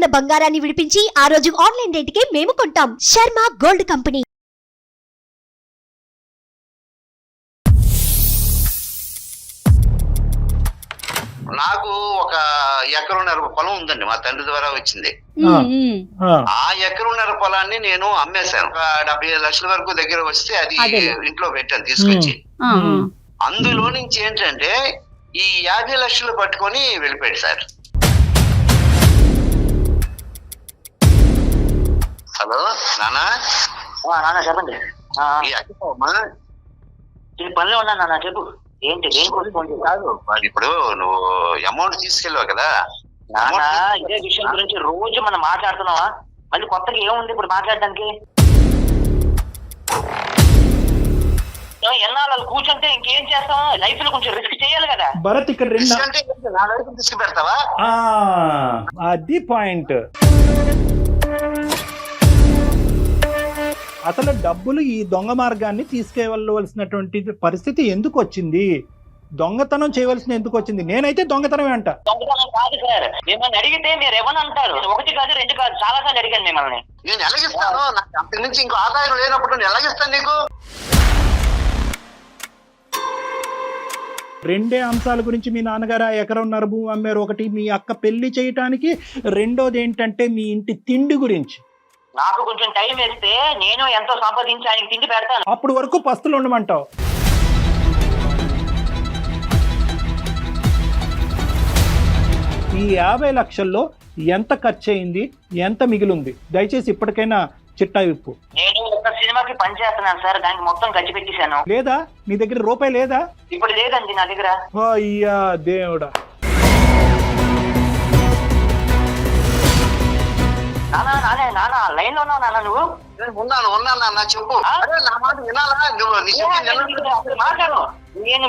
ఉన్న బంగారాన్ని విడిపించి ఆ రోజు ఆన్లైన్ రేటుకే మేము కొంటాం. Sharma gold company. నాకు ఒక ఎకరున్నర పొలం ఉందండి, మా తండ్రి ద్వారా వచ్చింది. ఆ ఎకరున్నర పొలాన్ని నేను అమ్మేశాను. ఒక 75 లక్షల వరకు దగ్గర వస్తే అది ఇంట్లో పెట్టాను తీసుకొచ్చి. అందులో నుంచి ఏంటంటే ఈ 50 లక్షలు పట్టుకొని వెళ్ళిపోయాడు సార్. హలో నానా. నాన్న చెప్పండి. పనిలో ఉన్నా నాన్న, చెప్పు. ఏంటి కాదు, ఇప్పుడు నువ్వు అమౌంట్ తీసుకెళ్ళావు కదా నాన్న, ఇదే విషయం గురించి రోజు మనం మాట్లాడుతున్నావా? మళ్ళీ కొత్తగా ఏముంది ఇప్పుడు మాట్లాడడానికి? ఎన్నాళ్ళు కూర్చుంటే ఇంకేం చేస్తాం? లైఫ్ లో కొంచెం రిస్క్ చేయాలి కదా భరత్. ఇక్కడ రిస్క్ పెడతావా? అది పాయింట్. అసలు డబ్బులు ఈ దొంగ మార్గాన్ని తీసుకెళ్ళవలసినటువంటి పరిస్థితి ఎందుకు వచ్చింది? దొంగతనం చేయవలసిన ఎందుకు వచ్చింది? నేనైతే దొంగతనమే అంట. దొంగతనం కాదు సార్. మిమ్మల్ని అడిగితే మీరు ఏమని అంటారు? 1 కాదు 2 కాదు, చాలా సార్లు అడిగాను మిమ్మల్ని. నేను ఎలాగిస్తాను? నాకు అంతకు నుంచి ఇంకో ఆదాయం లేనప్పుడు నేను ఎలాగిస్తాను నీకు? 2 అంశాల గురించి మీ నాన్నగారు ఆ ఎకరన్నర భూమి అమ్మారు. ఒకటి మీ అక్క పెళ్లి చేయటానికి, రెండోది ఏంటంటే మీ ఇంటి తిండి గురించి. నాకు కొంచెం టైం వేస్తే నేను ఎంతో సంపాదించి ఆయనకి తిండి పెడతాను. అప్పుడు వరకు పస్తులు ఉండమంటావు. ఈ 50 లక్షల్లో ఎంత ఖర్చు అయింది, ఎంత మిగిలింది? దయచేసి ఇప్పటికైనా చిట్టా విప్పు. నేను ఒక సినిమాకి పని చేస్తున్నాను సార్, దానికి మొత్తం ఖర్చు పెట్టేశాను. లేదా నీ దగ్గర రూపాయి లేదా? ఇప్పుడు లేదండి నా దగ్గర. అయ్యా దేవుడా. నాన్న లైన్ లో ఉన్నావు నాన్న? నువ్వు? ఉన్నాను నాన్న, చెప్పు. నా మాట వినాలా? మాట్లాడు. నేను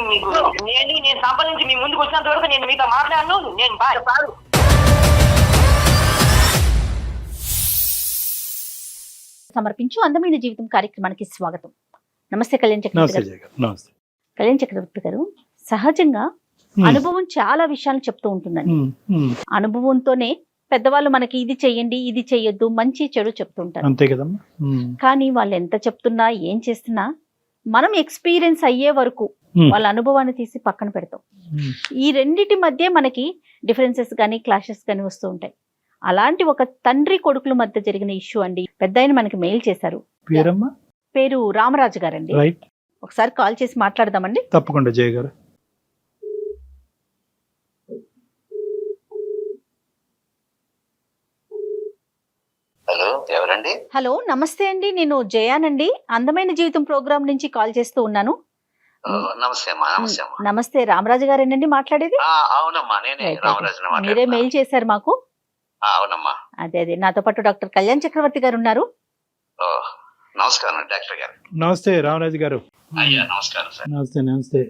సంపాదించి మీ ముందుకు వచ్చినంత వరకు నేను మీతో మాట్లాడను. నేను సమర్పించు అందమైన జీవితం కార్యక్రమానికి స్వాగతం. నమస్తే కళ్యాణ్ చక్రవర్తి గారు. కళ్యాణ్ చక్రవర్తి గారు, సహజంగా అనుభవం చాలా విషయాలు చెప్తూ ఉంటుందండి. అనుభవంతోనే పెద్దవాళ్ళు మనకి ఇది చెయ్యండి, ఇది చెయ్యొద్దు, మంచి చెడు చెప్తుంటారు. అంతే కదమ్మా. కానీ వాళ్ళు ఎంత చెప్తున్నా ఏం చేస్తున్నా మనం ఎక్స్పీరియన్స్ అయ్యే వరకు వాళ్ళ అనుభవాన్ని తీసి పక్కన పెడతాం. ఈ రెండిటి మధ్య మనకి డిఫరెన్సెస్ కానీ క్లాషెస్ కానీ వస్తూ ఉంటాయి. అలాంటి ఒక తండ్రి కొడుకుల మధ్య జరిగిన ఇష్యూ అండి. పెద్ద ఆయన మనకి మెయిల్ చేశారు. పేరు రామరాజు గారండి. ఒకసారి కాల్ చేసి మాట్లాడదామండి. తప్పకుండా జయ గారు. హలో, ఎవరండి? హలో, నమస్తే అండి. నేను జయానండి, అందమైన జీవితం ప్రోగ్రామ్ నుంచి కాల్ చేస్తూ ఉన్నాను. నమస్తే అమ్మా. నమస్తే, రామరాజు గారేనండి మాట్లాడేది? అవునమ్మా, నేనే రామరాజు. మీరే మెయిల్ చేశారు మాకు. అవునమ్మా. అదే నాతో పాటు డాక్టర్ కళ్యాణ్ చక్రవర్తి గారు ఉన్నారు. నమస్కారం డాక్టర్ గారు. నమస్తే రామరాజు గారు. అయ్యా నమస్కారం సార్. నమస్తే.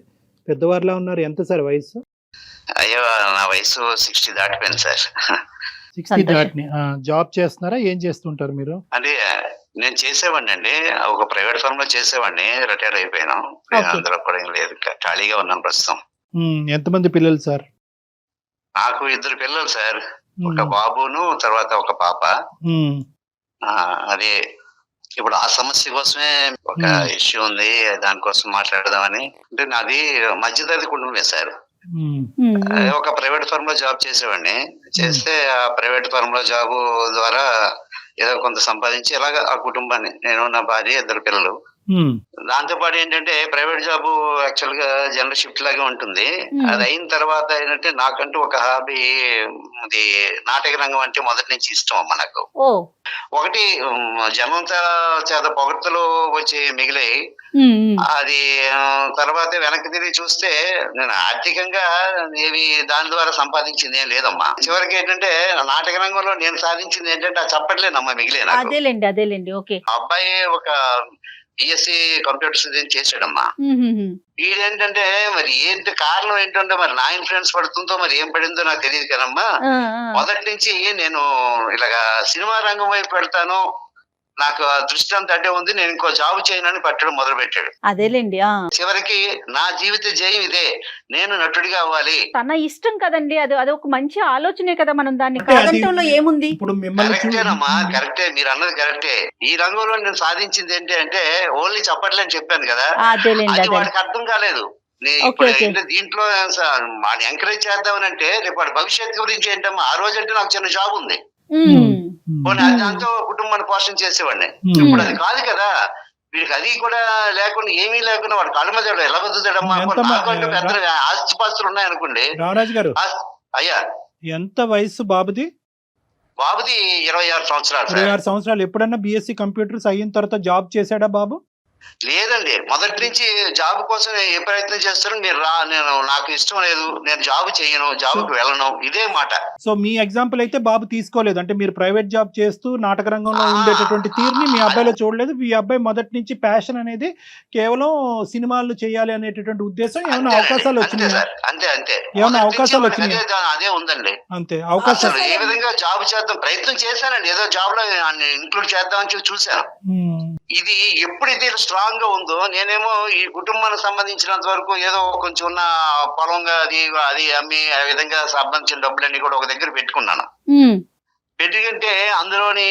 పెద్దవారిలా ఉన్నారు. ఎంత సార్ వయసు? అయ్యో, నా వయసు 60 దాటిపోయింది సార్. 60 దాటిని. జాబ్ చేస్తున్నారా? ఏం చేస్తుంటారు మీరు? అంటే నేను చేసేవాడిని అండి, ఒక ప్రైవేట్ ఫర్మ్ లో చేసేవాడిని. రిటైర్ అయిపోయాను. అందులో కూడా ఏం లేదు, ఖాళీగా ఉన్నాను ప్రస్తుతం. ఎంతమంది పిల్లలు సార్? నాకు 2 పిల్లలు సార్. ఒక బాబును, తర్వాత ఒక పాప. అదే ఇప్పుడు ఆ సమస్య కోసమే ఒక ఇష్యూ ఉంది, దానికోసం మాట్లాడదామని. అంటే నాది మధ్యతరగతి కుటుంబమే సార్. ఒక ప్రైవేట్ ఫర్మ్ లో జాబ్ చేసేవాడిని. చేస్తే ఆ ప్రైవేట్ ఫర్మ్ లో జాబ్ ద్వారా ఏదో కొంత సంపాదించి ఇలాగ ఆ కుటుంబాన్ని, నేను, నా భార్య, 2 పిల్లలు. దాంతో పాటు ఏంటంటే ప్రైవేట్ జాబ్ యాక్చువల్ గా జనరల్ షిఫ్ట్ లాగే ఉంటుంది. అది అయిన తర్వాత ఏంటంటే నాకంటూ ఒక హాబీ, ఇది నాటక రంగం అంటే మొదటి నుంచి ఇష్టం అమ్మ నాకు. ఒకటి జనం చేత పొగడ్తలు వచ్చి మిగిలాయి. అది తర్వాత వెనక్కి తిరిగి చూస్తే నేను ఆర్థికంగా ఏమి దాని ద్వారా సంపాదించింది ఏం లేదమ్మా. చివరికి ఏంటంటే నాటక రంగంలో నేను సాధించింది ఏంటంటే ఆ చప్పట్లేనమ్మా మిగిలే. అదేలేండి. ఓకే. అబ్బాయి ఒక బిఎస్సి కంప్యూటర్స్ చేసాడమ్మా. వీడేంటంటే మరి ఏంటి కారణం ఏంటంటే మరి నా ఇన్ఫ్లుయెన్స్ పడుతుందో మరి ఏం పడిందో నాకు తెలియదు కదమ్మా. మొదటి నుంచి నేను ఇలాగా సినిమా రంగం వైపు పెడతాను, నాకు ఆ దృష్టి అంతా అడ్డే ఉంది, నేను ఇంకో జాబ్ చేయనని పట్టడం మొదలు పెట్టాడు. అదేలేండి. చివరికి నా జీవిత జయం ఇదే, నేను నటుడిగా అవ్వాలి. తన ఇష్టం కదండి, అది ఒక మంచి ఆలోచనే కదా, మనం దాన్ని అంటే అది- కాదంటంలో ఏముంది. ఇప్పుడు మిమ్మల్ని కరెక్టేనమ్మా, కరెక్టే, మీరు అన్నది కరెక్టే. ఈ రంగంలో నేను సాధించింది ఏంటి అంటే ఓన్లీ చప్పట్లని చెప్పాను కదా, అదేలేండి అది అదే. వాడికి అర్థం కాలేదు. ఓకే, ఇప్పుడు ఓకే. దీంట్లో వాడిని ఎంకరేజ్ చేద్దామని అంటే రేపు వాడి భవిష్యత్తు గురించి ఏంటమ్మా, ఆ రోజు అంటే నాకు చిన్న జాబ్ ఉంది, పోనీ అది దాంతో కుటుంబాన్ని పోషణ చేసేవాడిని. ఇప్పుడు అది కాదు కదా, వీడికి అది కూడా లేకుండా ఏమీ లేకుండా వాడు కాళ్ళ మీద ఎలా బతుకుతాడమ్మా. ఎంత నాకంటూ పెద్ద ఆస్తిపాస్తులు ఉన్నాయనుకోండి. రామరాజు గారు అయ్యా, ఎంత వయసు బాబుది? బాబుది 26 సంవత్సరాలు సార్. 26 సంవత్సరాలు. ఎప్పుడన్నా బీఎస్సీ కంప్యూటర్స్ అయిన తర్వాత జాబ్ చేశాడా బాబు? లేదండి, మొదటి నుంచి జాబ్ కోసం ఏ ప్రయత్నం చేస్తారో మీరు నేను నాకు ఇష్టం లేదు, నేను జాబ్ చేయను, జాబ్కి వెళ్ళను, ఇదే మాట. సో మీ ఎగ్జాంపుల్ అయితే బాబు తీసుకోలేదు, అంటే మీరు ప్రైవేట్ జాబ్ చేస్తూ నాటక రంగంలో ఉండేటటువంటి తీరుని మీ అబ్బాయిలో చూడలేదు. మీ అబ్బాయి మొదటి నుంచి ప్యాషన్ అనేది కేవలం సినిమాలు చేయాలి అనేటటువంటి ఉద్దేశం. ఏమైనా అవకాశాలు అంతే వచ్చినాయా? సార్, అంతే అంతే. ఏమైనా మొదటి నుంచి అవకాశాలు వాడికి వచ్చినాయా? అదే ఉందండి. అంతే అవకాశాలు. అసలు ఏ విధంగా జాబ్ చేద్దాం ప్రయత్నం చేశానండి, ఏదో జాబ్ లో ఇంక్లూడ్ చేద్దామని చూశాను. ఇది ఎప్పుడైతే స్ట్రాంగ్ గా ఉందో, నేనేమో ఈ కుటుంబానికి సంబంధించినంత వరకు ఏదో కొంచెం ఉన్న పొలంగా అది అమ్మి ఆ విధంగా సంబంధించిన డబ్బులన్నీ కూడా ఒక దగ్గర పెట్టుకున్నాను. పెట్టుకుంటే అందులోని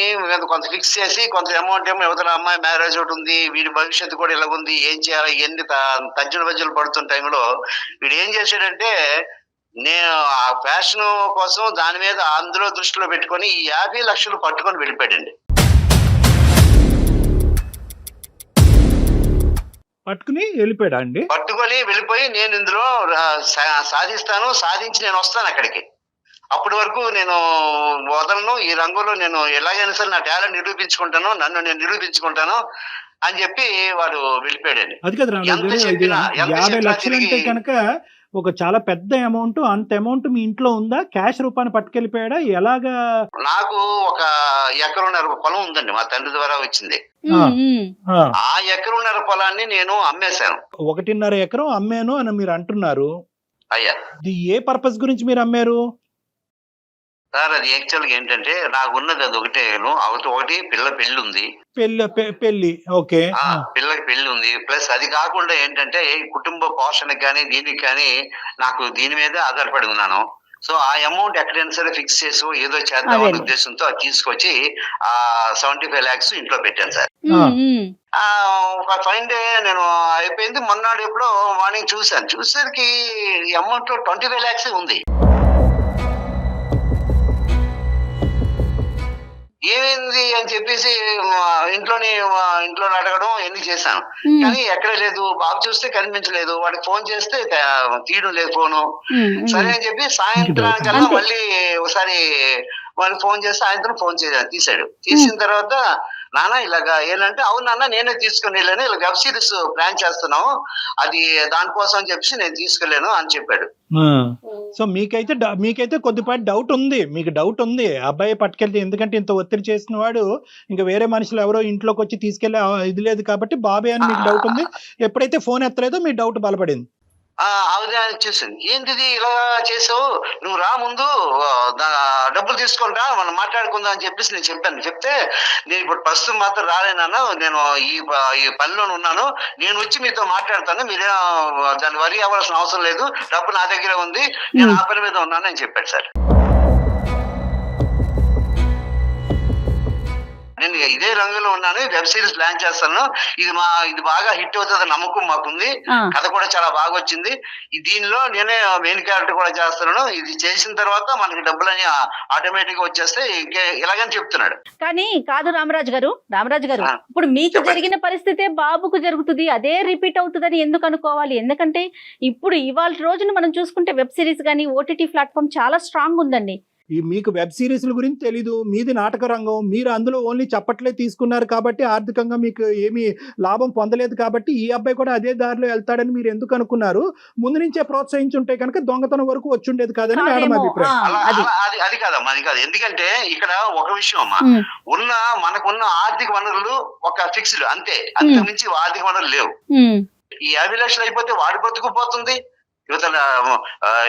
కొంత ఫిక్స్ చేసి కొంత అమౌంట్ ఏమో యువతల అమ్మాయి మ్యారేజ్ ఒకటి ఉంది, వీడి భవిష్యత్తు కూడా ఇలా ఉంది, ఏం చేయాలి, ఎన్ని తజ్జుల బజ్జులు పడుతున్న టైంలో వీడు ఏం చేశాడంటే, నేను ఆ ఫ్యాషన్ కోసం దాని మీద అందులో దృష్టిలో పెట్టుకొని ఈ 50 లక్షలు పట్టుకొని వెళ్ళిపోయాడండి. పట్టుకుని వెళ్ళిపోయాడా అండి? పట్టుకొని వెళ్ళిపోయి నేను ఇందులో సాధిస్తాను, సాధించి నేను వస్తాను అక్కడికి, అప్పటి వరకు నేను వదలను, ఈ రంగంలో నేను ఎలాగైనా సరే నా టాలెంట్ నిరూపించుకుంటాను, నన్ను నేను నిరూపించుకుంటాను అని చెప్పి వాడు వెళ్ళిపోయాడండి. అది కదా రామరాజు గారు, 50 లక్షలు అంటే కనుక ఒక చాలా పెద్ద అమౌంట్. అంత అమౌంట్ మీ ఇంట్లో ఉందా? క్యాష్ రూపాన్ని పట్టుకెళ్ళిపోయాడా? ఎలాగా? నాకు ఒక 1.5 ఎకరం పొలం ఉందండి, మా తండ్రి ద్వారా వచ్చింది. ఆ 1.5 ఎకరం పొలాన్ని నేను అమ్మేశాను. 1.5 ఎకరం అమ్మాను అని మీరు అంటున్నారు. అయ్యా, ఇది ఏ పర్పస్ గురించి మీరు అమ్మారు సార్? అది యాక్చువల్ గా ఏంటంటే నాకు ఉన్నది అది ఒకటి పిల్ల పెళ్లి ఉంది. పెళ్లి ఓకే. పిల్లకి పెళ్లి ఉంది, ప్లస్ అది కాకుండా ఏంటంటే కుటుంబ పోషణకి కానీ దీనికి కానీ నాకు దీని మీద ఆధారపడి ఉన్నాను. సో ఆ అమౌంట్ ఎక్కడైనా సరే ఫిక్స్ చేసి ఏదో చేద్దామనే ఉద్దేశంతో అది తీసుకొచ్చి ఆ 75 lakhs ఇంట్లో పెట్టాను సార్. ఒక ఫైన్ డే నేను అయిపోయింది, మొన్నాడు ఎప్పుడో మార్నింగ్ చూసేసరికి ఈ అమౌంట్ లో 25 lakhs ఉంది. ఏమైంది అని చెప్పేసి ఇంట్లో అడగడం ఎన్ని చేశాను, కానీ ఎక్కడ లేదు. బాబు చూస్తే కనిపించలేదు, వాడికి ఫోన్ చేస్తే తీయడం లేదు ఫోను. సరే అని చెప్పి సాయంత్రానికల్లా మళ్ళీ ఒకసారి వాళ్ళు ఫోన్ చేస్తే సాయంత్రం తీసాడు. తీసిన తర్వాత నాన్న ఇలాగా ఏంటంటే, అవును నాన్న నేనే తీసుకుని వెళ్ళాను, ఇలా వెబ్ సిరీస్ ప్లాన్ చేస్తున్నాము, అది దానికోసం అని చెప్పి నేను తీసుకెళ్ళాను అని చెప్పాడు. సో మీకైతే కొద్దిపాటి డౌట్ ఉంది, మీకు డౌట్ ఉంది అబ్బాయి పట్టుకెళ్తే, ఎందుకంటే ఇంత ఒత్తిడి చేసిన వాడు ఇంకా వేరే మనుషులు ఎవరో ఇంట్లోకి వచ్చి తీసుకెళ్లే ఇది లేదు కాబట్టి బాబే అని మీకు డౌట్ ఉంది. ఎప్పుడైతే ఫోన్ ఎత్తలేదో మీ డౌట్ బలపడింది. అవునా చూసింది, ఏంటిది ఇలా చేసావు, నువ్వు రా ముందు డబ్బులు తీసుకుంటా మనం మాట్లాడుకుందాం అని చెప్పేసి నేను చెప్పాను. చెప్తే నేను ఇప్పుడు ప్రస్తుతం మాత్రం రాలేనన్నా, నేను ఈ పనిలో ఉన్నాను, నేను వచ్చి మీతో మాట్లాడతాను, మీరే దాన్ని వరి అవ్వాల్సిన అవసరం లేదు, డబ్బు నా దగ్గర ఉంది, నేను ఆ పని మీద ఉన్నాను అని చెప్పాడు సార్. నేను ఇదే రంగంలో ఉన్నాను, వెబ్ సిరీస్ ప్లాన్ చేస్తాను, ఇది బాగా హిట్ అవుతుంది నమ్మకం మాకుంది, కథ కూడా చాలా బాగా వచ్చింది, దీనిలో నేనే మెయిన్ క్యారెక్టర్ కూడా చేస్తున్నాను, ఇది చేసిన తర్వాత మనకి డబ్బులని ఆటోమేటిక్ గా వచ్చేస్తే ఇలాగని చెప్తున్నాడు. కానీ కాదు రామరాజు గారు, ఇప్పుడు మీకు జరిగిన పరిస్థితే బాబుకు జరుగుతుంది, అదే రిపీట్ అవుతుందని ఎందుకు అనుకోవాలి? ఎందుకంటే ఇప్పుడు ఇవాళ రోజున మనం చూసుకుంటే వెబ్ సిరీస్ కానీ ఓటీటీ ప్లాట్ఫామ్ చాలా స్ట్రాంగ్ ఉందండి. మీకు వెబ్ సిరీస్ల గురించి తెలీదు, మీది నాటక రంగం, మీరు అందులో ఓన్లీ చప్పట్లే తీసుకున్నారు కాబట్టి ఆర్థికంగా మీకు ఏమీ లాభం పొందలేదు కాబట్టి ఈ అబ్బాయి కూడా అదే దారిలో వెళ్తాడని మీరు ఎందుకు అనుకున్నారు? ముందు నుంచే ప్రోత్సహించుంటే కనుక దొంగతనం వరకు వచ్చుండేది కాదని మేడం అభిప్రాయం. అది కాదమ్మా, అది కాదు. ఎందుకంటే ఇక్కడ ఒక విషయం అమ్మా, మనకున్న ఆర్థిక వనరులు ఒక ఫిక్స్డ్ అంతే, అంతకు మించి ఆర్థిక వనరులు లేవు. ఈ 50 లక్షలు అయిపోతే వాడి బతుకుపోతుంది, యువతల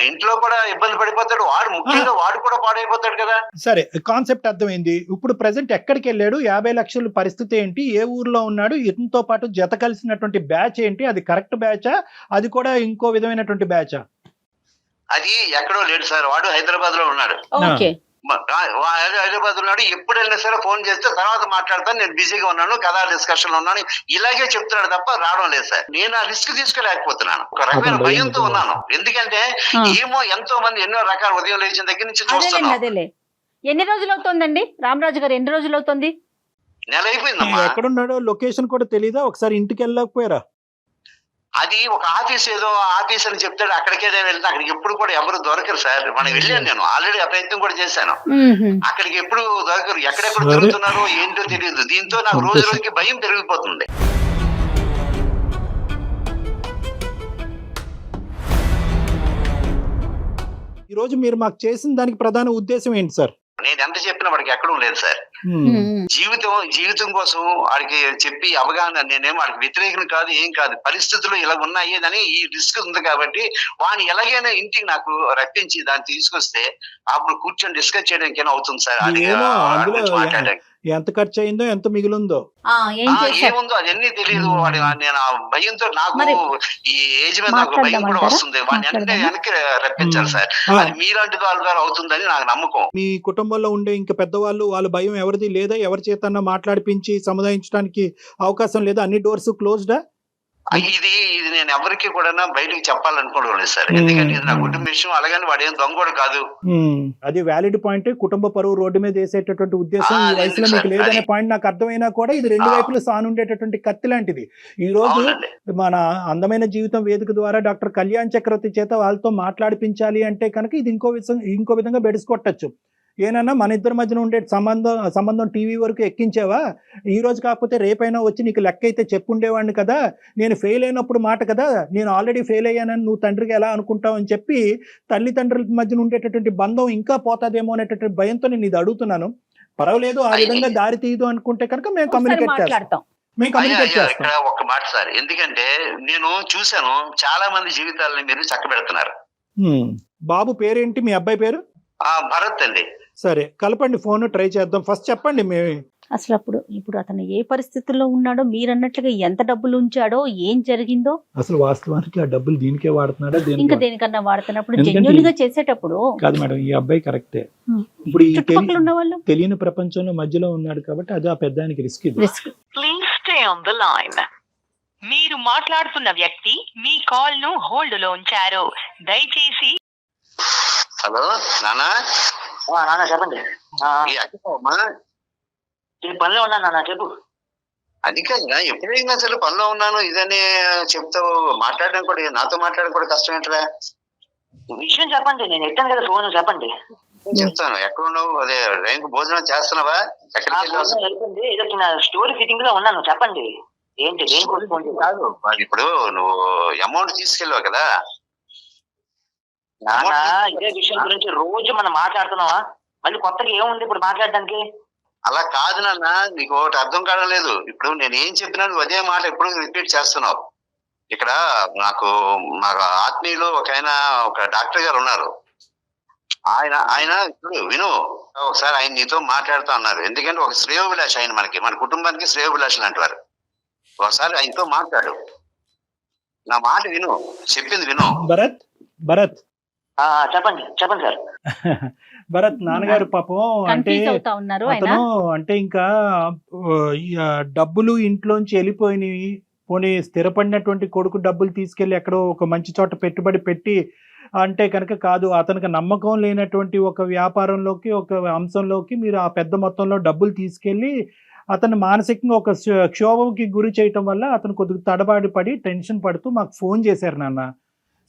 ఇంట్లో కూడా ఇబ్బంది పడిపోతాడు, వాడు ముఖ్యంగా వాడు కూడా పాడైపోతాడు కదా. సరే, కాన్సెప్ట్ అర్థమైంది. ఇప్పుడు ప్రెసెంట్ ఎక్కడికి వెళ్ళాడు, 50 లక్షల పరిస్థితి ఏంటి, ఏ ఊర్లో ఉన్నాడు, ఇతనితో పాటు జత కలిసినటువంటి బ్యాచ్ ఏంటి, అది కరెక్ట్ బ్యాచా, అది కూడా ఇంకో విధమైనటువంటి బ్యాచా? అది ఎక్కడో లేడు సార్, వాడు హైదరాబాద్ లో ఉన్నాడు. ఓకే, హైదరాబాద్ ఉన్నాడు. ఎప్పుడు వెళ్ళినా సరే ఫోన్ చేస్తే తర్వాత మాట్లాడతాను, నేను బిజీగా ఉన్నాను కదా, డిస్కషన్ లో ఉన్నాను, ఇలాగే చెప్తున్నాడు తప్ప రావడం లేదు సార్. నేను ఆ రిస్క్ తీసుకోలేకపోతున్నాను, ఒక రకమైన భయంతో ఉన్నాను. ఎందుకంటే ఏమో ఎంతో మంది ఎన్నో రకాల ఉదయం లేచిన దగ్గర నుంచి చూస్తున్నాం. అదేలే. ఎన్ని రోజులు అవుతుందండి రామరాజు గారు, ఎన్ని రోజులు అవుతుంది? నెల అయిపోయిందమ్మా. ఎక్కడున్నాడో లొకేషన్ కూడా తెలీదా? ఒకసారి ఇంటికి వెళ్ళకపోయారా? అది ఒక ఆఫీస్, ఏదో ఆఫీస్ అని చెప్తాడు, అక్కడికేదో వెళ్తే అక్కడికి ఎప్పుడు కూడా ఎవరు దొరకరు సార్. మనం వెళ్ళాను, నేను ఆల్రెడీ ఆ ప్రయత్నం కూడా చేశాను, అక్కడికి ఎప్పుడు దొరకరు. ఎక్కడెక్కడ తిరుగుతున్నారో ఏంటో తెలియదు. దీంతో నాకు రోజు రోజుకి భయం పెరిగిపోతుంది. ఈ రోజు మీరు మాకు చేసిన దానికి ప్రధాన ఉద్దేశం ఏంటి సార్? నేను ఎంత చెప్పినా వాడికి ఎక్కడం లేదు సార్. జీవితం కోసం వాడికి చెప్పి అవగాహన, నేనేమో వాడికి వ్యతిరేకం కాదు, ఏం కాదు, పరిస్థితులు ఇలా ఉన్నాయి అని ఈ రిస్క్ ఉంది కాబట్టి వాడిని ఎలాగైనా ఇంటికి నాకు రప్పించి దాన్ని తీసుకొస్తే అప్పుడు కూర్చొని డిస్కస్ చేయడానికి అవుతుంది సార్. అది మాట్లాడడానికి ఎంత ఖర్చు అయిందో, ఎంత మిగిలిందో, ఏముందో అదన్నీ తెలియదు. వాడి నేను ఆ భయంతో, నాకు ఈ ఏజ్ మీద ఒక భయం కూడా వస్తుంది. వాడిని వెనక్కి రప్పించాలి సార్. అది మీలాంటి వాళ్ళ ద్వారా అవుతుందని నాకు నమ్మకం. మీ కుటుంబంలో ఉండే ఇంకా పెద్దవాళ్ళు, వాళ్ళ భయం ఎవరిది లేదా? ఎవరి చేతన్నా మాట్లాడిపించి సముదాయించడానికి అవకాశం లేదా? అన్ని డోర్స్ క్లోజ్డా? ఇది నేను ఎవరికి కూడా బయటకు చెప్పాలనుకోవడం లేదు సార్. ఎందుకంటే ఇది నా కుటుంబ విషయం. అలాగని వాడేం దొంగోడు కాదు. అది వ్యాలిడ్ పాయింట్. కుటుంబ పరువు రోడ్డు మీద వేసేటటువంటి ఉద్దేశం ఈ వయసులో మీకు లేదనే పాయింట్ నాకు అర్థమైనా కూడా ఇది రెండు వైపులు సానుండేటటువంటి కత్తి లాంటిది. ఈ రోజు మన అందమైన జీవితం వేదిక ద్వారా డాక్టర్ కళ్యాణ్ చక్రవర్తి చేత వాళ్ళతో మాట్లాడిపించాలి అంటే కనుక ఇది ఇంకో విధంగా బెడిసికొట్టచ్చు. ఏనన్నా మన ఇద్దరి మధ్యన ఉండే సంబంధం టీవీ వరకు ఎక్కించావా, ఈ రోజు కాకపోతే రేపైనా వచ్చి నీకు లెక్క అయితే చెప్పుండేవాడిని కదా, నేను ఫెయిల్ అయినప్పుడు మాట కదా, నేను ఆల్రెడీ ఫెయిల్ అయ్యానని నువ్వు తండ్రికి ఎలా అనుకుంటావు అని చెప్పి తల్లిదండ్రుల మధ్యన ఉండేటటువంటి బంధం ఇంకా పోతాదేమో అనేటటువంటి భయంతో నేను ఇది అడుగుతున్నాను. పర్వాలేదు, ఆ విధంగా దారి తీయదు అనుకుంటే కనుక మేము కమ్యూనికేట్ చేస్తాం. ఇక్కడ ఒక మాట సార్, ఎందుకంటే నేను చూశాను చాలా మంది జీవితాలని మీరు చక్కబెడుతున్నారు. బాబు పేరేంటి? మీ అబ్బాయి పేరు? భరత్ అండి. సరే, కలపండి, ఫోన్ ట్రై చేద్దాం. ఫస్ట్ చెప్పండి అసలు ఇప్పుడు అతను ఏ పరిస్థితుల్లో ఉన్నాడో, మీరన్నట్లుగా ఎంత డబ్బులు ఉంచాడో, ఏం జరిగిందో, అసలు వాస్తవానికి ఆ డబ్బులు దీనికే వాడుతున్నాడా, ఇంకా దేనికన్నా వాడుతున్నప్పుడు జెన్యూన్ గా చేసేటప్పుడు కాదు మేడం. ఈ అబ్బాయి కరెక్టే. ఇప్పుడు ఈ చుట్టుపక్కల ఉన్న వాళ్ళు తెలియని ప్రపంచంలో మధ్యలో ఉన్నాడు కాబట్టి అది ఆ పెద్దానికి risk. Please stay on the line. మీరు మాట్లాడుతున్న వ్యక్తి మీ కాల్ ను హోల్డ్ లో ఉంచారు. దయచేసి. హలో నానా. నాన్న చెప్పండి. పనిలో ఉన్నా నాన్న, చెప్పు. అది కాదురా, ఎప్పుడైనా అసలు పనిలో ఉన్నాను ఇదని చెప్తావు. మాట్లాడడం కూడా, నాతో మాట్లాడడం కూడా కష్టం ఏంట్రా? విషయం చెప్పండి, నేను ఎత్తాను కదా ఫోన్, చెప్పండి. చెప్తాను. ఎక్కడ ఉన్నావు? అదే రైన్ భోజనం చేస్తున్నావా? ఎక్కడికి? స్టోరీ ఫిట్టింగ్ లో ఉన్నాను, చెప్పండి. ఏంటి కాదు, ఇప్పుడు నువ్వు అమౌంట్ తీసుకెళ్ళావు కదా. ఇదే విషయం గురించి రోజు మనం మాట్లాడుతున్నావా? మళ్ళీ కొత్తగా ఏముంది ఇప్పుడు మాట్లాడడానికి? అలా కాదు నాన్న, నీకు ఒకటి అర్థం కావడం లేదు. ఇప్పుడు నేను ఏం చెప్పినా నువ్వు అదే మాట ఎప్పుడు రిపీట్ చేస్తున్నావు. ఇక్కడ నాకు ఆత్మీయులు ఒక డాక్టర్ గారు ఉన్నారు. ఆయన ఇప్పుడు విను, ఒకసారి ఆయన నీతో మాట్లాడుతూ అన్నారు. ఎందుకంటే ఒక శ్రేయోభిలాష ఆయన, మన కుటుంబానికి శ్రేయోభిలాష లాంటి వారు. ఒకసారి ఆయనతో మాట్లాడు, నా మాట విను, చెప్పింది విను. భరత్ చెప్పండి సార్. భరత్ నాన్నగారు పాపం అంటే ఇంకా డబ్బులు ఇంట్లోంచి వెళ్ళిపోయినవి, పోనీ స్థిరపడినటువంటి కొడుకు డబ్బులు తీసుకెళ్లి ఎక్కడో ఒక మంచి చోట పెట్టుబడి పెట్టి అంటే కనుక కాదు, అతనికి నమ్మకం లేనటువంటి ఒక వ్యాపారంలోకి, ఒక అంశంలోకి మీరు ఆ పెద్ద మొత్తంలో డబ్బులు తీసుకెళ్లి అతను మానసికంగా ఒక క్షోభంకి గురి చేయటం వల్ల అతను కొద్దిగా తడబాటు పడి టెన్షన్ పడుతూ మాకు ఫోన్ చేశారు నాన్న.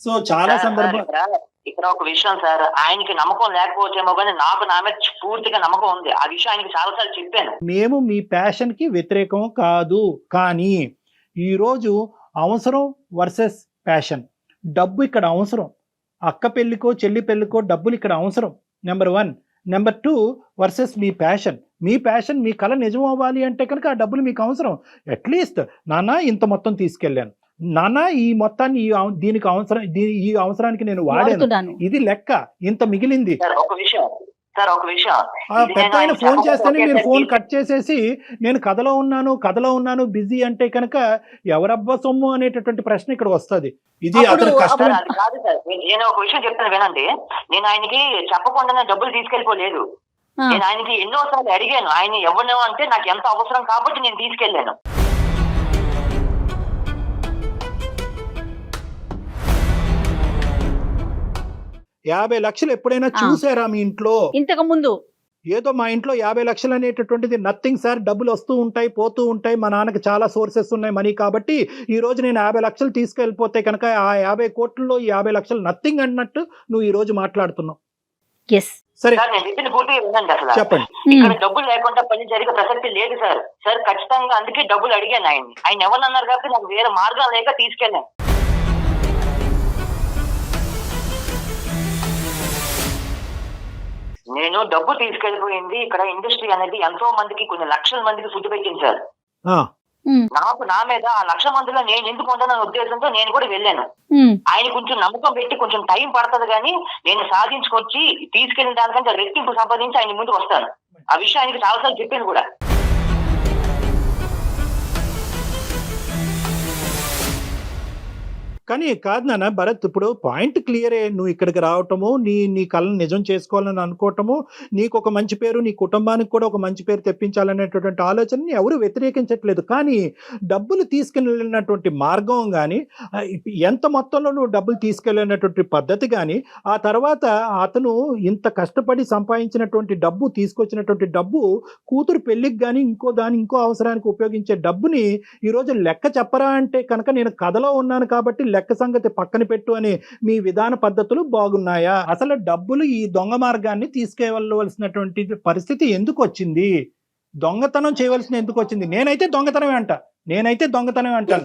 సో చాలా సందర్భాలు ఇక్కడ ఒక విషయం సార్, ఆయనకి నమ్మకం లేకపోతేమో కానీ నాకు నా మీద పూర్తిగా నమ్మకం ఉంది. ఆ విషయం ఆయనకి చాలాసార్లు చెప్పాను. మేము మీ ప్యాషన్ కి వ్యతిరేకం కాదు, కానీ ఈరోజు అవసరం వర్సెస్ ప్యాషన్. డబ్బు ఇక్కడ అవసరం. అక్క పెళ్లికో చెల్లి పెళ్లికో డబ్బులు ఇక్కడ అవసరం, నెంబర్ 1. నెంబర్ 2 వర్సెస్ మీ ప్యాషన్. మీ కళ నిజం అవ్వాలి అంటే కనుక ఆ డబ్బులు మీకు అవసరం. అట్లీస్ట్ నాన్న ఇంత మొత్తం తీసుకెళ్ళాను, నాన్న ఈ మొత్తాన్ని దీనికి అవసరం ఈ అవసరానికి నేను వాడాను, వాడుతున్నాను. ఇది లెక్క, ఇంత మిగిలింది. సార్ ఒక విషయం పెద్ద ఆయన ఫోన్ చేస్తేనే మీరు ఫోన్ కట్ చేసేసి నేను కథలో ఉన్నాను బిజీ అంటే కనుక ఎవరబ్బా సొమ్ము అనేటటువంటి ప్రశ్న ఇక్కడ వస్తుంది. ఇది అతను కష్టం కాదు సార్. నేను ఒక విషయం చెప్తాను వినండి. నేను ఆయనకి చెప్పకుండా డబ్బులు తీసుకెళ్ళిపోలేదు. నేను ఆయనకి ఎన్నోసార్లు అడిగాను, ఆయన ఎవరు అంటే నాకు ఎంత అవసరం కాబట్టి నేను తీసుకెళ్ళాను. యాభై లక్షలు ఎప్పుడైనా చూసారా మీ ఇంట్లో? ఇంతకు ముందు ఏదో మా ఇంట్లో 50 లక్షలు అనేటటువంటిది నథింగ్ సార్. డబ్బులు వస్తూ ఉంటాయి పోతూ ఉంటాయి, మా నాన్నకి చాలా సోర్సెస్ ఉన్నాయి మనీ, కాబట్టి ఈ రోజు నేను 50 లక్షలు తీసుకెళ్ళిపోతే కనుక ఆ 50 కోట్లలో ఈ 50 లక్షలు నథింగ్ అన్నట్టు నువ్వు ఈ రోజు మాట్లాడుతున్నావు. సరే నేను చెప్పిన పూర్తిగా వినండి. అసలు చెప్పండి. ఇక్కడ డబ్బులు లేకుండా పని జరిగే ప్రసక్తి లేదు సార్. సార్ ఖచ్చితంగా అందుకే డబ్బులు అడిగాను ఆయన ఎవరన్నారు కాబట్టి నాకు వేరే మార్గం లేక తీసుకెళ్ళాను. నేను డబ్బు తీసుకెళ్ళిపోయింది ఇక్కడ ఇండస్ట్రీ అనేది ఎంతో మందికి, కొన్ని లక్షల మందికి ఫుడ్ పెట్టింది సార్. నాకు నా మీద ఆ 1,00,000 మందిలో నేను ఎందుకు ఉంటానన్న ఉద్దేశంతో నేను కూడా వెళ్ళాను. ఆయన కొంచెం నమ్మకం పెట్టి కొంచెం టైం పడుతుంది కానీ నేను సాధించుకొచ్చి తీసుకెళ్ళిన దానికంటే రెట్టింపు సంపాదించి ఆయన ముందుకు వస్తాను. ఆ విషయం ఆయనకి చాలాసార్లు చెప్పాను కూడా. కానీ కాదు నాన్న భరత్, ఇప్పుడు పాయింట్ క్లియరే. నువ్వు ఇక్కడికి రావటము, నీ కళను నిజం చేసుకోవాలని అనుకోవటము, నీకు ఒక మంచి పేరు, నీ కుటుంబానికి కూడా ఒక మంచి పేరు తెప్పించాలనేటువంటి ఆలోచనని ఎవరు వ్యతిరేకించట్లేదు. కానీ డబ్బులు తీసుకెళ్ళినటువంటి మార్గం కానీ, ఎంత మొత్తంలో నువ్వు డబ్బులు తీసుకెళ్ళినటువంటి పద్ధతి కానీ, ఆ తర్వాత అతను ఇంత కష్టపడి సంపాదించినటువంటి డబ్బు, తీసుకొచ్చినటువంటి డబ్బు కూతురు పెళ్లికి కానీ ఇంకో అవసరానికి ఉపయోగించే డబ్బుని ఈరోజు లెక్క చెప్పరా అంటే కనుక నేను కథలో ఉన్నాను కాబట్టి లెక్క సంగతి పక్కన పెట్టు అని మీ విధాన పద్ధతులు బాగున్నాయా? అసలు డబ్బులు ఈ దొంగ మార్గాన్ని తీసుకెళ్ళవలసినటువంటి పరిస్థితి ఎందుకు వచ్చింది? దొంగతనం చేయవలసిన ఎందుకు వచ్చింది? నేనైతే దొంగతనమే అంటాను.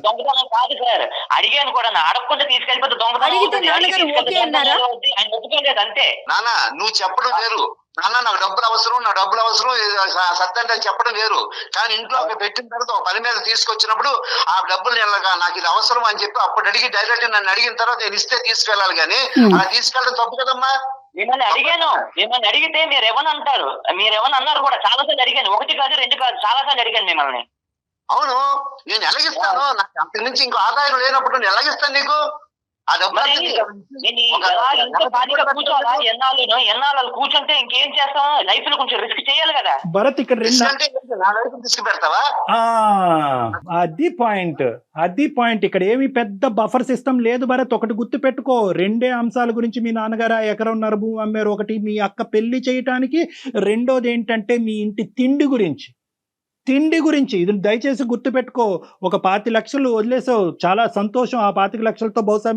దొంగతనం కాదు సార్, అడిగాను కూడా. అడగకుండా తీసుకెళ్ళిపోతే దొంగతనం అంతే. నాన్న నువ్వు చెప్పడం వేరు, నాన్న నాకు డబ్బులు అవసరం సత్యంటే చెప్పడం వేరు. కానీ ఇంట్లో పెట్టిన తర్వాత ఒక పని మీద తీసుకొచ్చినప్పుడు ఆ డబ్బులు నాకు ఇది అవసరం అని చెప్పి అప్పుడు అడిగి డైరెక్ట్ నన్ను అడిగిన తర్వాత నేను ఇస్తే తీసుకెళ్ళాలి. కానీ అలా తీసుకెళ్ళడం తప్పు కదమ్మా. మిమ్మల్ని అడిగాను, మిమ్మల్ని అడిగితే మీరు ఏమని అంటారు, అన్నారు కూడా. చాలా సార్లు అడిగాను, 1 కాదు 2 కాదు, చాలా సార్లు అడిగాను మిమ్మల్ని. అవును, నేను ఎలాగిస్తాను? నాకు అంత నుంచి ఇంకో ఆదాయం లేనప్పుడు నేను ఎలాగిస్తాను నీకు? ఆ డబ్బు ఎన్నాళ్ళు కూర్చుంటే ఇంకేం చేస్తాం? లైఫ్ లో కొంచెం రిస్క్ చేయాలి కదా భరత్. ఇక్కడ రిస్క్ పెడతావా? అది పాయింట్. ఇక్కడ ఏమి పెద్ద బఫర్ సిస్టమ్ లేదు భరత్. ఒకటి గుర్తు పెట్టుకో, 2 అంశాల గురించి మీ నాన్నగారు ఎకరంన్నర భూమి అమ్మారు. ఒకటి మీ అక్క పెళ్లి చేయటానికి, రెండోది ఏంటంటే మీ ఇంటి తిండి గురించి. ఇది దయచేసి గుర్తుపెట్టుకో. ఒక 25 లక్షలు వదిలేసావు, చాలా సంతోషం. ఆ 25 లక్షలతో బహుశా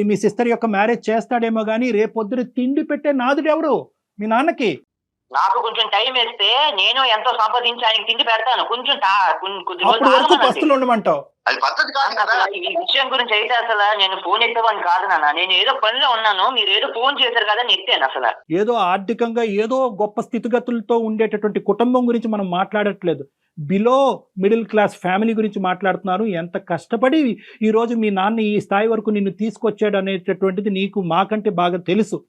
మీ సిస్టర్ యొక్క మ్యారేజ్ చేస్తాడేమో, కానీ రేపొద్దున తిండి పెట్టే నాదుడు ఎవరు? మీ నాన్నకి. నాకు కొంచెం టైం వేస్తే నేను ఎంతో సంపాదించి ఆయనకి తిండి పెడతాను. కొంచెం పస్తులు ఉండమంటావు? అది పద్ధతి కాదు కదా. ఈ విషయం గురించి అయితే అసలు నేను ఫోన్ ఎత్తేవాడిని కాదు నాన్న. నేను ఏదో పనిలో ఉన్నాను, మీరు ఏదో ఫోన్ చేశారు కదా అని ఎత్తాను. అసలు ఏదో ఆర్థికంగా ఏదో గొప్ప స్థితిగతులతో ఉండేటటువంటి కుటుంబం గురించి మనం మాట్లాడట్లేదు. బిలో మిడిల్ క్లాస్ ఫ్యామిలీ గురించి మాట్లాడుతున్నారు. ఎంత కష్టపడి ఈరోజు మీ నాన్న ఈ స్థాయి వరకు నిన్ను తీసుకొచ్చాడు అనేటటువంటిది నీకు మాకంటే బాగా తెలుసు.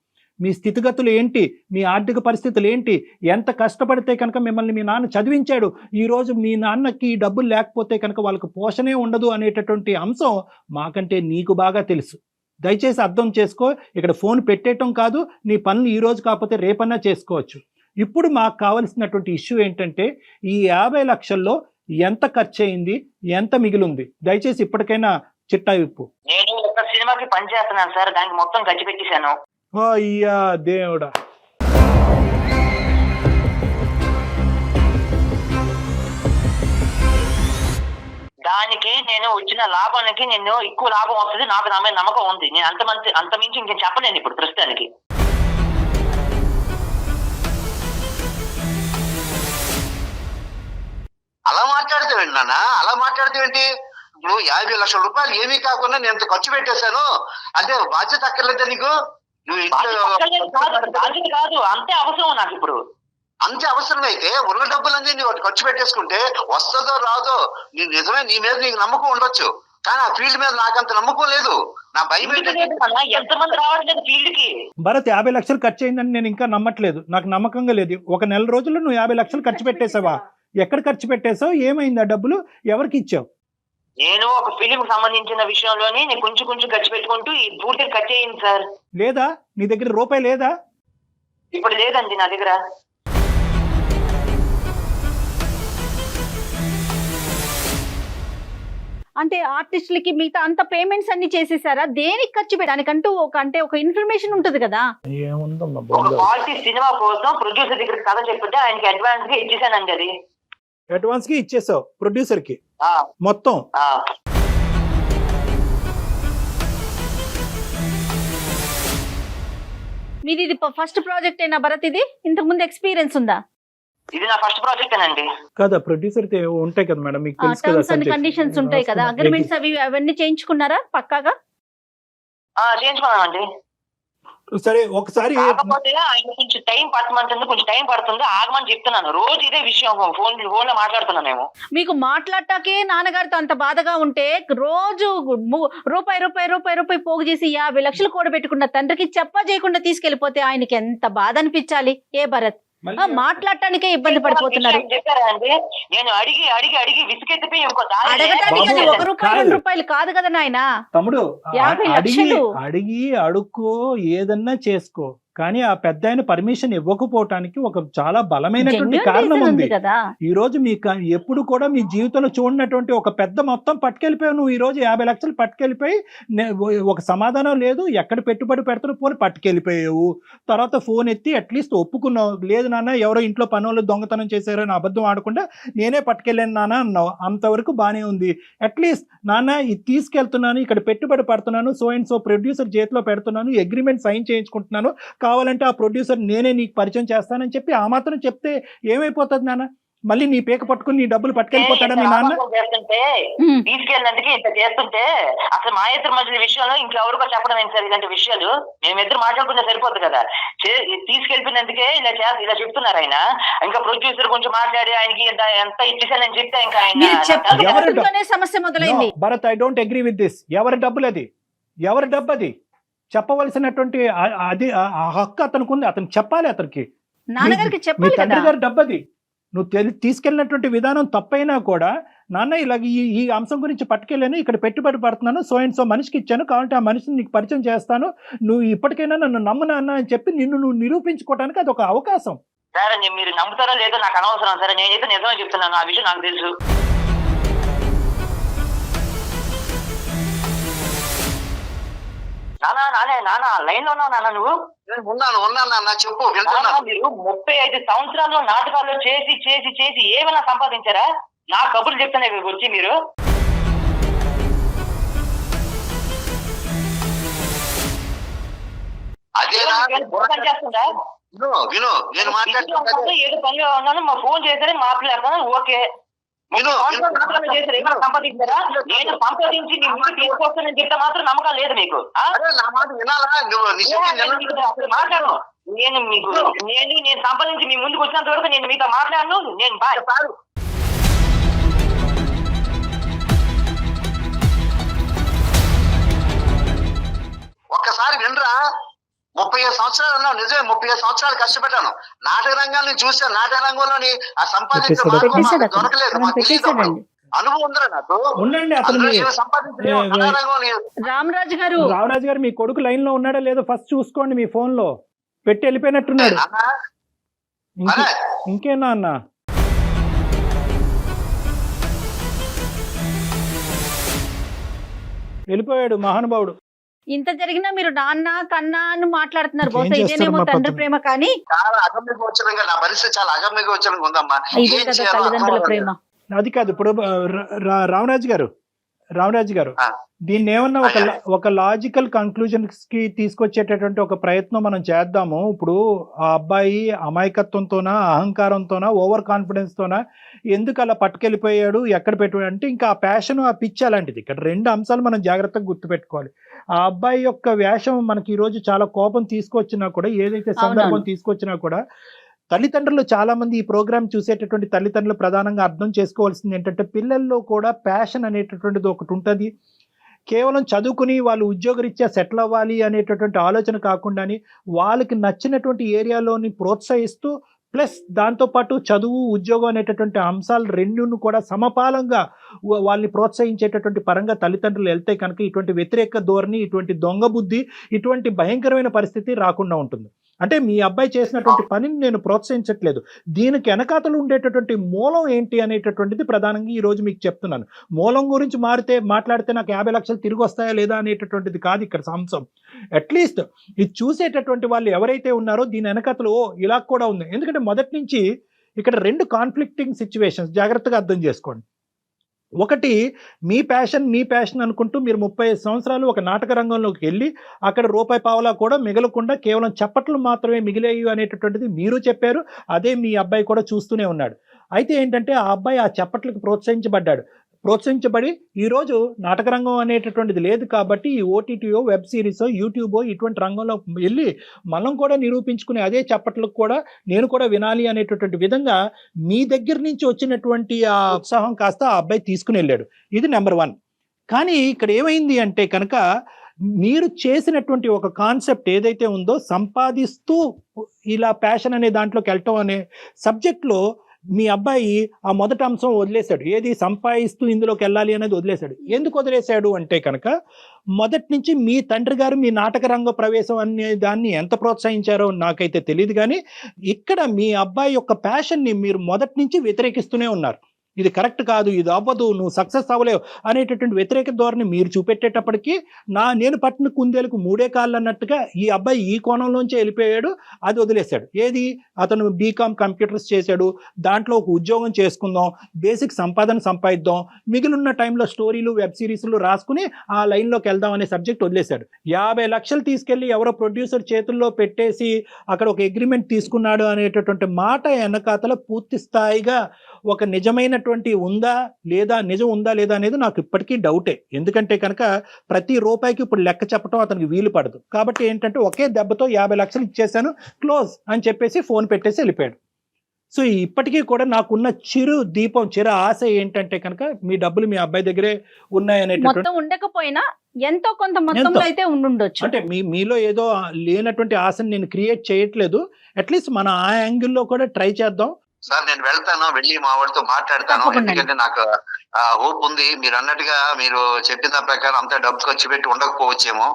మీ స్థితిగతులు ఏంటి, మీ ఆర్థిక పరిస్థితులు ఏంటి, ఎంత కష్టపడితే కనుక మిమ్మల్ని మీ నాన్న చదివించాడు. ఈరోజు మీ నాన్నకి డబ్బులు లేకపోతే కనుక వాళ్ళకు పోషణే ఉండదు అనేటటువంటి అంశం మాకంటే నీకు బాగా తెలుసు. దయచేసి అర్థం చేసుకో. ఇక్కడ ఫోన్ పెట్టేయటం కాదు, నీ పనులు ఈరోజు కాకపోతే రేపన్నా చేసుకోవచ్చు. ఇప్పుడు మాకు కావాల్సినటువంటి ఇష్యూ ఏంటంటే ఈ 50 లక్షల్లో ఎంత ఖర్చు అయింది, ఎంత మిగిలింది? దయచేసి ఇప్పటికైనా చిట్టా విప్పు. నేను ఒక సినిమాకి పని చేస్తున్నాను సార్, దానికి మొత్తం ఖర్చు పెట్టేశాను. అయ్యా దేవుడా. దానికి నేను వచ్చిన లాభానికి నేను ఎక్కువ లాభం వస్తుంది, నాకు నా మీద నమ్మకం ఉంది. నేను అంత మించి ఇంకేం చెప్పలేను ఇప్పుడు ప్రస్తుతానికి. అలా మాట్లాడితేవేంటి నాన్న? అలా మాట్లాడితేవేంటి? ఇప్పుడు 50 లక్షల రూపాయలు ఏమీ కాకుండా నేను ఎంత ఖర్చు పెట్టేశాను అంటే బాధ్యత అక్కర్లేదా నీకు? నువ్వు కాదు, అంతే అవసరం నాకు ఇప్పుడు. అంతే అవసరమైతే ఉన్న డబ్బులన్నీ నువ్వు ఖర్చు పెట్టేసుకుంటే వస్తుందో రాదో, నీ నిజమే నీ మీద నీకు నమ్మకం ఉండొచ్చు. కానీ ఆ ఫీల్డ్ మీద నాకంత నమ్మకం లేదు. నా భయం ఏంటంటే ఎంతమంది రావట్లేదు ఫీల్డ్ కి. భరత్ 50 లక్షలు ఖర్చు అయిందని నేను ఇంకా నమ్మట్లేదు, నాకు నమ్మకంగా లేదు. ఒక నెల రోజుల్లో నువ్వు 50 లక్షలు ఖర్చు పెట్టేసావా? ఎక్కడ ఖర్చు పెట్టేసావు? ఏమైంది? ఆ డబ్బులు ఎవరికి ఇచ్చావు? నేను ఒక ఫిలిం సంబంధించిన విషయంలోనే నేను కొంచెం ఖర్చు పెట్టుకుంటూ ఈ పూర్తిగా ఖర్చు అయ్యింది సార్. లేదా నీ దగ్గర రూపాయి లేదా? ఇప్పుడు లేదండి నా దగ్గర. అంటే ఆర్టిస్టులకి మిగతా అంత పేమెంట్స్ అన్ని చేసేసారా? దేనికి ఖర్చు పెట్టడానికంటూ ఒక ఇన్ఫర్మేషన్ ఉంటది కదా. ఏముందమ్మా ఒక క్వాలిటీ సినిమా కోసం ప్రొడ్యూసర్ దగ్గర కథ చెప్తే ఆయనకి అడ్వాన్స్ గా ఇచ్చేసానండి. అది అడ్వాన్స్ కి ఇచ్చేసావు ప్రొడ్యూసర్ కి ఆ, మొత్తం? ఆ. మీది ఇది ఫస్ట్ ప్రాజెక్ట్ అయినా భరత్? ఇది ఇంతకు ముందు ఎక్స్పీరియన్స్ ఉందా? ఇది నా ఫస్ట్ ప్రాజెక్ట్ అండి. కదా ప్రొడ్యూసర్ ఉంటాయి కదా మేడం, మీకు తెలుసు కదా. టర్మ్స్ అండ్ కండిషన్స్ ఉంటాయి కదా, అగ్రిమెంట్స్ అవన్నీ చేయించుకున్నారా పక్కాగా? చేయించుకున్నానండి. సరే ఒకసారి కాకపోతే ఆయన కొంచెం టైం పట్టమంటుంది, కొంచెం టైం పడుతుంది, ఆగమని చెప్తున్నాను. రోజు ఇదే విషయం ఫోన్ లో మాట్లాడుతున్నాను. మీకు మాట్లాడటాకే నాన్నగారితో అంత బాధగా ఉంటే రోజు రూపాయి పోగు చేసి 50 లక్షలు కూడబెట్టుకున్న తండ్రికి చెప్పా చేయకుండా తీసుకెళ్లిపోతే ఆయనకి ఎంత బాధ అనిపించాలి? ఏ భరత్, మాట్లాడటానికే ఇబ్బంది పడిపోతున్నారు. చెప్పారండి, నేను అడిగి అడిగి అడిగి విసుకెత్తిపోయి అడగటానికి అది ₹1 2 కాదు కదా నాయన. తమ్ముడు 50 లక్షలు అడిగి అడుక్కో, ఏదన్నా చేసుకో, కానీ ఆ పెద్ద ఆయన పర్మిషన్ ఇవ్వకపోవటానికి ఒక చాలా బలమైనటువంటి కారణం ఉంది కదా. ఈ రోజు మీకు ఎప్పుడు కూడా మీ జీవితంలో చూడనటువంటి ఒక పెద్ద మొత్తం పట్టుకెళ్ళిపోయావు నువ్వు. ఈ రోజు 50 లక్షలు పట్టుకెళ్ళిపోయి ఒక సమాధానం లేదు, ఎక్కడ పెట్టుబడి పెడుతున్నావు పోనీ పట్టుకెళ్ళిపోయావు. తర్వాత ఫోన్ ఎత్తి అట్లీస్ట్ ఒప్పుకున్నావు, లేదు నాన్న ఎవరో ఇంట్లో పనులు దొంగతనం చేశారని అబద్ధం ఆడకుండా నేనే పట్టుకెళ్ళాను నాన్న అన్నావు. అంతవరకు బానే ఉంది. అట్లీస్ట్ నాన్న ఇది తీసుకెళ్తున్నాను, ఇక్కడ పెట్టుబడి పడుతున్నాను, సో అండ్ సో ప్రొడ్యూసర్ చేతిలో పెడుతున్నాను, అగ్రిమెంట్ సైన్ చేయించుకుంటున్నాను, కావాలంటే ఆ ప్రొడ్యూసర్ నేనే నీకు పరిచయం చేస్తానని చెప్పి ఆ మాత్రం చెప్తే ఏమైపోతుంది నాన్న? మళ్ళీ నీ పేక పట్టుకుని నీ డబ్బులు పట్టుకెళ్ళిపోతాడా మీ నాన్న? చేస్తుంటే తీసుకెళ్ళినందుకు ఇంత చేస్తుంటే అసలు మా ఇద్దరు మధ్య విషయంలో ఇంకెవరికో చెప్పడం ఏంటి సార్? ఇలాంటి విషయాలు మేమిద్దరు మాట్లాడుకుంటే సరిపోద్దు కదా. తీసుకెళ్ళిపోయినందుకే ఇలా చెప్తున్నారు ఆయన. ఇంకా ప్రొడ్యూసర్ కొంచెం మాట్లాడి ఆయనకి ఎంత ఇచ్చేసానని చెప్తే ఇంకా ఆయన సమస్య మొదలైంది. Bharat, I don't agree with this. ఎవరి డబ్బులు అది? ఎవరి డబ్బు అది? చెప్పవలసినటువంటి అది ఆ హక్కు అతనికి ఉంది, అతను చెప్పాలి. అతనికి మీ తండ్రి గారి డబ్బు అది. నువ్వు తీసుకెళ్ళినటువంటి విధానం తప్పైనా కూడా నాన్న ఇలాగ ఈ అంశం గురించి పట్టుకెళ్ళాను, ఇక్కడ పెట్టుబడి పడుతున్నాను, సో అండ్ సో మనిషికి ఇచ్చాను, కాబట్టి ఆ మనిషిని నీకు పరిచయం చేస్తాను, నువ్వు ఇప్పటికైనా నన్ను నమ్ము నాన్న అని చెప్పి నువ్వు నిరూపించుకోవడానికి అది ఒక అవకాశం. సరే మీరు నమ్ముతారో లేదో నాకు అనవసరం. సరే నేనైతే నిజమే చెప్తున్నాను, ఆ విషయం నాకు తెలుసు. నానా లైన్ లో ఉన్నావు నాన్న? నువ్వు? ఉన్నాను చెప్పు, వింటున్నాను. మీరు 35 సంవత్సరాల్లో నాటకాల్లో చేసి చేసి చేసి ఏమైనా సంపాదించారా? నా కబుర్లు చెప్తానే వచ్చి మీరు. చేస్తుందా? నేను ఏదో పనిలో ఉన్నాను, మా ఫోన్ చేశారని మాట్లాడతాను, ఓకే. సంపాదించారా? నేను సంపాదించి నీ ముందు తీసుకొస్తానని చెప్తే మాత్రం నమ్మకం లేదు మీకు. మాట్లాడను నేను సంపాదించి మీ ముందుకు వచ్చినంత వరకు నేను మీతో మాట్లాడను. నేను ఒక్కసారి వినరా, 35 సంవత్సరాలు ఉన్నావు, నిజమే 35 సంవత్సరాలు కష్టపడ్డాను. నాటక రంగాన్ని చూసాను, నాటక రంగంలోని ఆ సంపాదించే మార్గం దొరకలేదు, అనుభవం ఉందిరా నాకు. రామరాజు గారు మీ కొడుకు లైన్ లో ఉన్నాడో లేదో ఫస్ట్ చూసుకోండి. మీ ఫోన్ లో పెట్టి వెళ్ళిపోయినట్టున్నాడు. ఇంకేనా అన్న? వెళ్ళిపోయాడు మహానుభావుడు. ఇంత జరిగినా మీరు నాన్న కన్నా అని మాట్లాడుతున్నారు. బహుశా ఇదేనేమో తండ్రి ప్రేమ. కానీ చాలా అగమ్యగోచరంగా నా పరిస్థితి చాలా అగమ్యగోచరంగా ఉందమ్మా. ఇదే కదా తల్లిదండ్రుల ప్రేమ. అది కాదు. ఇప్పుడు రామరాజు గారు దీన్ని ఏమన్నా ఒక లాజికల్ కన్క్లూజన్స్ కి తీసుకొచ్చేటటువంటి ఒక ప్రయత్నం మనం చేద్దాము. ఇప్పుడు ఆ అబ్బాయి అమాయకత్వంతోనా, అహంకారంతోనా, ఓవర్ కాన్ఫిడెన్స్ తోనా ఎందుకు అలా పట్టుకెళ్ళిపోయాడు, ఎక్కడ పెట్టుకోడు అంటే ఇంకా ఆ ప్యాషన్, ఆ పిచ్చి అలాంటిది. ఇక్కడ 2 అంశాలు మనం జాగ్రత్తగా గుర్తుపెట్టుకోవాలి. ఆ అబ్బాయి యొక్క వేషం మనకి ఈ రోజు చాలా కోపం తీసుకొచ్చినా కూడా, ఏదైతే సందర్భం తీసుకొచ్చినా కూడా, తల్లిదండ్రులు చాలా మంది ఈ ప్రోగ్రామ్ చూసేటటువంటి తల్లిదండ్రులు ప్రధానంగా అర్థం చేసుకోవాల్సింది ఏంటంటే పిల్లల్లో కూడా ప్యాషన్ అనేటటువంటిది ఒకటి ఉంటుంది. కేవలం చదువుకుని వాళ్ళు ఉద్యోగరీత్యా సెటిల్ అవ్వాలి అనేటటువంటి ఆలోచన కాకుండాని వాళ్ళకి నచ్చినటువంటి ఏరియాలోని ప్రోత్సహిస్తూ ప్లస్ దాంతోపాటు చదువు ఉద్యోగం అనేటటువంటి అంశాలు రెండును కూడా సమపాలంగా వాళ్ళని ప్రోత్సహించేటటువంటి పరంగా తల్లిదండ్రులు వెళ్తే కనుక ఇటువంటి వ్యతిరేక ధోరణి, ఇటువంటి దొంగ బుద్ధి, ఇటువంటి భయంకరమైన పరిస్థితి రాకుండా ఉంటుంది. అంటే మీ అబ్బాయి చేసినటువంటి పనిని నేను ప్రోత్సహించట్లేదు, దీనికి వెనకాతలు ఉండేటటువంటి మూలం ఏంటి అనేటటువంటిది ప్రధానంగా ఈరోజు మీకు చెప్తున్నాను. మూలం గురించి మాట్లాడితే నాకు 50 లక్షలు తిరిగి వస్తాయా లేదా అనేటటువంటిది కాదు ఇక్కడ అంశం. అట్లీస్ట్ ఇది చూసేటటువంటి వాళ్ళు ఎవరైతే ఉన్నారో దీని వెనకాతలు ఇలా కూడా ఉంది. ఎందుకంటే మొదటి నుంచి ఇక్కడ 2 కాన్ఫ్లిక్టింగ్ సిచ్యువేషన్స్ జాగ్రత్తగా అర్థం చేసుకోండి. ఒకటి, మీ ప్యాషన్ అనుకుంటూ మీరు 35 సంవత్సరాలు ఒక నాటక రంగంలోకి వెళ్ళి అక్కడ రూపాయి పావలా కూడా మిగలకుండా కేవలం చప్పట్లు మాత్రమే మిగిలేయి అనేటటువంటిది మీరు చెప్పారు. అదే మీ అబ్బాయి కూడా చూస్తూనే ఉన్నాడు. అయితే ఏంటంటే ఆ అబ్బాయి ఆ చప్పట్లకు ప్రోత్సహించబడి ఈరోజు నాటక రంగం అనేటటువంటిది లేదు కాబట్టి ఈ ఓటీటీయో, వెబ్ సిరీసో, యూట్యూబో ఇటువంటి రంగంలో వెళ్ళి మనం కూడా నిరూపించుకునే అదే చప్పట్లకు కూడా నేను కూడా వినాలి అనేటటువంటి విధంగా మీ దగ్గర నుంచి వచ్చినటువంటి ఆ ఉత్సాహం కాస్త ఆ అబ్బాయి తీసుకుని వెళ్ళాడు. ఇది నెంబర్ 1. కానీ ఇక్కడ ఏమైంది అంటే కనుక మీరు చేసినటువంటి ఒక కాన్సెప్ట్ ఏదైతే ఉందో సంపాదిస్తూ ఇలా ప్యాషన్ అనే దాంట్లోకి వెళ్ళటం అనే సబ్జెక్ట్లో మీ అబ్బాయి ఆ మొదటి అంశం వదిలేశాడు. ఏది సంపాదిస్తూ ఇందులోకి వెళ్ళాలి అనేది వదిలేశాడు. ఎందుకు వదిలేశాడు అంటే కనుక మొదటి నుంచి మీ తండ్రి గారు మీ నాటక రంగ ప్రవేశం అనే దాన్ని ఎంత ప్రోత్సహించారో నాకైతే తెలియదు. కానీ ఇక్కడ మీ అబ్బాయి యొక్క ప్యాషన్ని మీరు మొదటి నుంచి వ్యతిరేకిస్తూనే ఉన్నారు. ఇది కరెక్ట్ కాదు, ఇది అవ్వదు, నువ్వు సక్సెస్ అవ్వలేవు అనేటటువంటి వ్యతిరేక ధోరణి మీరు చూపెట్టేటప్పటికీ నేను పట్టిన కుందేలకు 3 కాళ్ళు అన్నట్టుగా ఈ అబ్బాయి ఈ కోణంలోంచి వెళ్ళిపోయాడు. అది వదిలేశాడు. ఏది, అతను బీకామ్ కంప్యూటర్స్ చేశాడు, దాంట్లో ఒక ఉద్యోగం చేసుకుందాం, బేసిక్ సంపాదన సంపాదిద్దాం, మిగిలిన టైంలో స్టోరీలు, వెబ్ సిరీస్లు రాసుకుని ఆ లైన్లోకి వెళ్దాం అనే సబ్జెక్ట్ వదిలేశాడు. 50 లక్షలు తీసుకెళ్ళి ఎవరో ప్రొడ్యూసర్ చేతుల్లో పెట్టేసి అక్కడ ఒక అగ్రిమెంట్ తీసుకున్నాడు అనేటటువంటి మాట వెనకాతల పూర్తి స్థాయిగా ఒక నిజమైనటువంటి నిజం ఉందా లేదా అనేది నాకు ఇప్పటికీ డౌటే. ఎందుకంటే కనుక ప్రతి రూపాయికి ఇప్పుడు లెక్క చెప్పడం అతనికి వీలు పడదు. కాబట్టి ఏంటంటే ఒకే దెబ్బతో 50 లక్షలు ఇచ్చేసాను, క్లోజ్ అని చెప్పేసి ఫోన్ పెట్టేసి వెళ్ళిపోయాడు. సో ఇప్పటికీ కూడా నాకున్న చిరు ఆశ ఏంటంటే కనుక మీ డబ్బులు మీ అబ్బాయి దగ్గరే ఉన్నాయనేటటువంటి, ఉండకపోయినా ఎంతో కొంత మొత్తంలో అయితే ఉండొచ్చు. అంటే మీలో ఏదో లేనటువంటి ఆశని నేను క్రియేట్ చేయట్లేదు. అట్లీస్ట్ మన ఆ యాంగిల్లో కూడా ట్రై చేద్దాం. సార్ నేను వెళ్తాను, వెళ్ళి మా వాడితో మాట్లాడతాను. ఎందుకంటే నాకు హోప్ ఉంది. మీరు అన్నట్టుగా మీరు చెప్పిన ప్రకారం అంతా డబ్బు ఖర్చు పెట్టి ఉండకపోవచ్చేమో.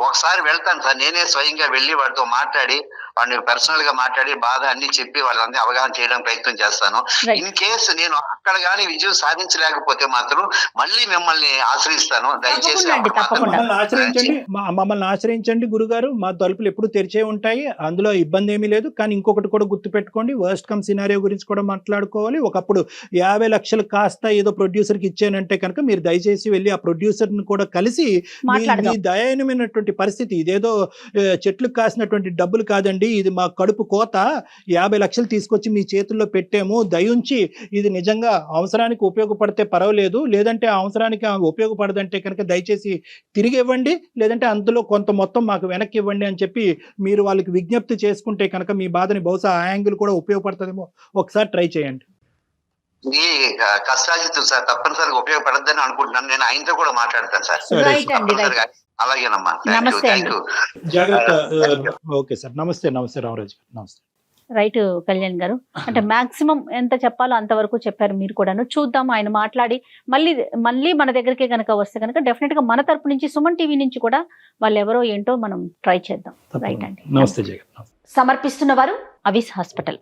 ఒకసారి వెళ్తాను సార్, నేనే స్వయంగా వెళ్ళి వాడితో మాట్లాడి, వాడిని పర్సనల్ గా మాట్లాడి బాధ అన్ని చెప్పి వాళ్ళందరినీ అవగాహన చేయడానికి ప్రయత్నం చేస్తాను. ఇన్ కేసు నేను అక్కడ గానీ విజయం సాధించలేకపోతే మాత్రం మళ్ళీ మిమ్మల్ని ఆశ్రయిస్తాను. దయచేసి మమ్మల్ని ఆశ్రయించండి గురుగారు, మా తలుపులు ఎప్పుడు తెరిచే ఉంటాయి, అందులో ఇబ్బంది ఏమీ లేదు. కానీ ఇంకొకటి కూడా గుర్తు పెట్టుకోండి, వర్స్ట్ కమ్ సినారియో గురించి కూడా మాట్లాడుకోవాలి. ఒకప్పుడు 50 లక్షలు కాస్త ఏదో ప్రొడ్యూసర్కి ఇచ్చానంటే కనుక మీరు దయచేసి వెళ్ళి ఆ ప్రొడ్యూసర్ని కూడా కలిసి మీ దయనీయమైనటువంటి పరిస్థితి, ఇదేదో చెట్లు కాసినటువంటి డబ్బులు కాదండి, ఇది మా కడుపు కోత, 50 లక్షలు తీసుకొచ్చి మీ చేతుల్లో పెట్టాము, దయుంచి ఇది నిజంగా అవసరానికి ఉపయోగపడితే పర్వాలేదు, లేదంటే ఆ అవసరానికి ఉపయోగపడదంటే కనుక దయచేసి తిరిగి ఇవ్వండి, లేదంటే అందులో కొంత మొత్తం మాకు వెనక్కి ఇవ్వండి అని చెప్పి మీరు వాళ్ళకి విజ్ఞప్తి చేసుకుంటే కనుక మీ బాధని బహుశా ఆ యాంగిల్ కూడా ఉపయోగపడుతుందేమో. ఒకసారి ట్రై చేయండి. ఈ కష్టాజితులు సార్ తప్పనిసరిగా ఉపయోగపడద్దని అనుకుంటున్నాను. నేను ఆయనతో కూడా మాట్లాడతాను సార్. అలాగేనమ్మా, థ్యాంక్ యూ. జాగ్రత్త. ఓకే సార్, నమస్తే రామరాజు గారు. నమస్తే. రైట్ కళ్యాణ్ గారు, అంటే మాక్సిమం ఎంత చెప్పాలో అంతవరకు చెప్పారు మీరు కూడాను. చూద్దాం, ఆయన మాట్లాడి మళ్ళీ మన దగ్గరికి కనుక వస్తే కనుక డెఫినెట్ గా మన తరపు నుంచి సుమన్ టీవీ నుంచి కూడా వాళ్ళు ఎవరో ఏంటో మనం ట్రై చేద్దాం. రైట్ అండి. నమస్తే. సమర్పిస్తున్న వారు అవిస్ హాస్పిటల్.